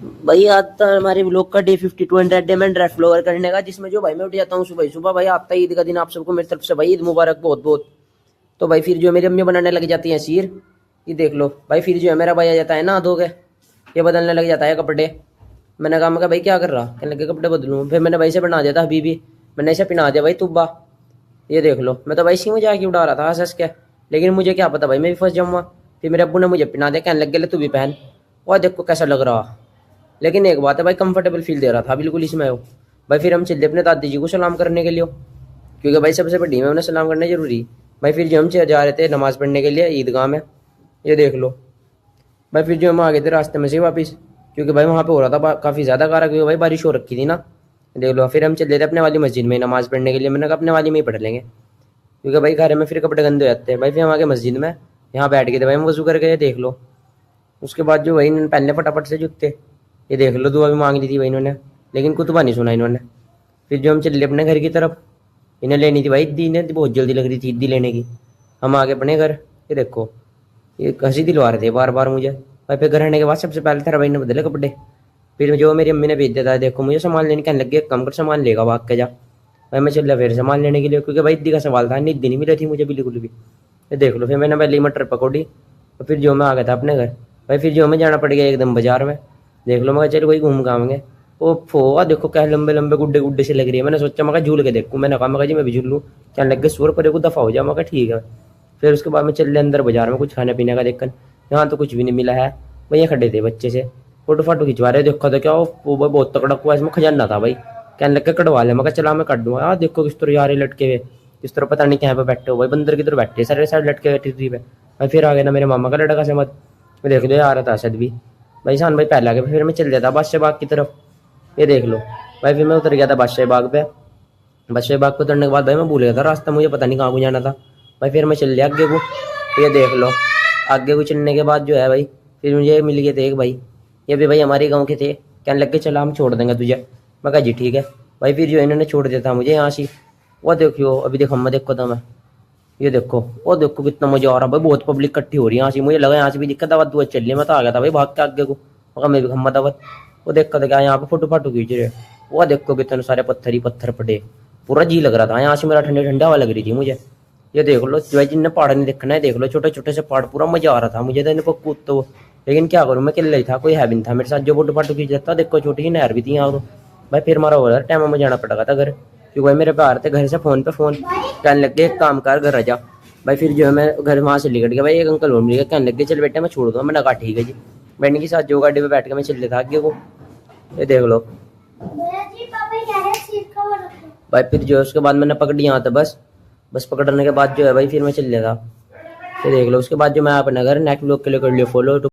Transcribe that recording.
भाई आज तो हमारे ब्लॉग का डे 52 एंटरटेनमेंट ड्राइव फ्लोवर करने का, जिसमें जो भाई मैं उठ जाता हूँ सुबह सुबह। भाई आता है ईद का दिन, आप सबको मेरी तरफ से भाई ईद मुबारक बहुत बहुत। तो भाई फिर जो है मेरी अम्मी बनाने लग जाती है सीर, ये देख लो भाई। फिर जो है मेरा भाई आ जाता है ना धो के, ये बदलने लग जाता है कपड़े। मैंने कहा, मैं कहा भाई क्या कर रहा, कहने लगे कपड़े बदलूँ। फिर मैंने भाई से बना दिया था हबीबी, मैंने इसे पिना दिया भाई तुब्बा। ये देख लो, मैं तो भाई इसी मजाक ही उड़ा रहा था हंस हंस के, लेकिन मुझे क्या पता भाई मैं भी फंस जाऊंगा। फिर मेरे अब्बू ने मुझे पिना दिया, कहने लग गए ले तू भी पहन, और देखो कैसा लग रहा। लेकिन एक बात है भाई, कंफर्टेबल फील दे रहा था बिल्कुल इसमें वो। भाई फिर हम चले अपने दादी जी को सलाम करने के लिए, क्योंकि भाई सबसे बड़ी में उन्हें सलाम करना जरूरी। भाई फिर जो हम जा रहे थे नमाज पढ़ने के लिए ईदगाह में, ये देख लो। भाई फिर जो हम आ गए थे रास्ते में से वापस, क्योंकि भाई वहाँ पे हो रहा था काफ़ी ज़्यादा गारा, क्योंकि भाई बारिश हो रखी थी ना। देख लो फिर हम चले थे अपने वाली मस्जिद में नमाज पढ़ने के लिए। मैंने कहा अपने वाली में ही पढ़ लेंगे, क्योंकि भाई घर में फिर कपड़े गंदे हो जाते हैं। भाई फिर हम आगे मस्जिद में यहाँ बैठ गए थे भाई, हम वजू करके देख लो। उसके बाद जो भाई इन्होंने पहन लिया फटाफट से जूते, ये देख लो। दुआ भी मांग ली थी भाई इन्होंने, लेकिन कुतबा नहीं सुना इन्होंने। फिर जो हम चले अपने घर की तरफ, इन्हें लेनी थी भाई ईदी, इन्हें बहुत जल्दी लग रही थी ईदी लेने की। हम आगे अपने घर, ये देखो ये हंसी दिलवा रहे थे बार बार मुझे। भाई फिर घर आने के बाद सबसे पहले था भाई ने बदले कपड़े। फिर जो मेरी अम्मी ने भेज दिया था, देखो मुझे सामान लेने, कहने लगे कम कर सामान लेगा भाग के जा। भाई मैं चल फिर सामान लेने के लिए, क्योंकि भाई ईदी का सवाल था, ईदी नहीं मिली थी मुझे बिल्कुल भी। ये देख लो फिर मैंने पहले मटर पकौड़ी, और फिर जो मैं आ गया था अपने घर। भाई फिर जो हमें जाना पड़ गया एकदम बाजार में। देख लो मैं चल वही घूम के आएंगे। वो फोआ देखो क्या लंबे लंबे गुड्डे गुड्डे से लग रही है। मैंने सोचा मैं झूल के देखूँ, मैंने कहा मैं जी मैं भी झूल लूँ। क्या लग गए सुर पर को दफा हो जाए, मैं ठीक है। फिर उसके बाद में चल अंदर बाजार में कुछ खाने पीने का देखकर, यहाँ तो कुछ भी नहीं मिला है। वहीं खड़े थे बच्चे से फोटो फाटो खिंचवा रहे, देखो तो क्या वो बहुत तकड़ा कुआ इसमें खजाना था भाई। कहने लग के कटवा ले, मैं चला मैं काट दूंगा। यार देखो किस तरह यार लटके हुए, किस तरह पता नहीं कहाँ पे बैठे हो भाई, बंदर किधर बैठे सारे साइड लटके हुए ट्री पे। भाई फिर आ गया ना मेरे मामा का लड़का से मत, मैं देख लो आ रहा था असद भी। भाई सान भाई पहले आ गया, फिर मैं चल जाता बादशाह बाग की तरफ। ये देख लो भाई फिर मैं उतर गया था बादशाह बाग पे। बादशाह बाग पे उतरने के बाद भाई मैं भूल गया था रास्ता, मुझे पता नहीं कहाँ को जाना था। भाई फिर मैं चल लिया आगे को, ये देख लो। आगे को चलने के बाद जो है भाई, फिर मुझे मिल गए थे एक भाई, ये भी भाई हमारे गाँव के थे। कहने लग के चला हम छोड़ देंगे तुझे, मैं कहा जी ठीक है। भाई फिर जो इन्होंने छोड़ दिया था मुझे यहाँ से। वो देखियो अभी देखो मैं देखो था मैं, ये देखो वो देखो कितना मजा आ रहा भाई, बहुत पब्लिक इकट्ठी हो रही है यहाँ से। मुझे लगा यहाँ से भी दिक्कत आवाज दुआ चल रही है, मैं तो आ गया था भाई भाग के आगे को, मगर मैं भी अहमदाबाद। वो देखा था क्या यहाँ पे फोटो फाटो खींच रहे। वो देखो कितने सारे पत्थर ही पत्थर पड़े, पूरा जी लग रहा था यहाँ से, मेरा ठंडे ठंडा हवा लग रही थी मुझे। ये देख लो भाई जिनने पहाड़ नहीं देखना है देख लो, छोटे छोटे से पहाड़, पूरा मजा आ रहा था मुझे तो इन पर कूद तो। लेकिन क्या करूँ मैं अकेला ही था, कोई है भी नहीं था मेरे साथ जो फोटो फाटो खींच जाता। देखो छोटी सी नहर भी थी यहाँ तो। भाई फिर मारा हो रहा टाइम में जाना पड़ेगा था घर, क्योंकि भाई मेरे पे आ रहे थे घर से फोन पे फोन, कहने लग गए एक काम कर घर आ जा। भाई फिर जो है मैं घर वहाँ से निकट गया भाई, एक अंकल और मिल गया, कहने लग गए चल बेटा मैं छोड़ दूँगा। मैंने कहा ठीक है जी। बैठने के साथ जो गाड़ी पे बैठ के मैं चल लेता आगे को, ये देख लो। भाई फिर जो है उसके बाद मैंने पकड़ी यहाँ था बस पकड़ने के बाद जो है भाई फिर मैं चल लेता, ये देख लो। उसके बाद जो मैं अपने घर नेक्स्ट ब्लॉग के लिए कर लिया फॉलो।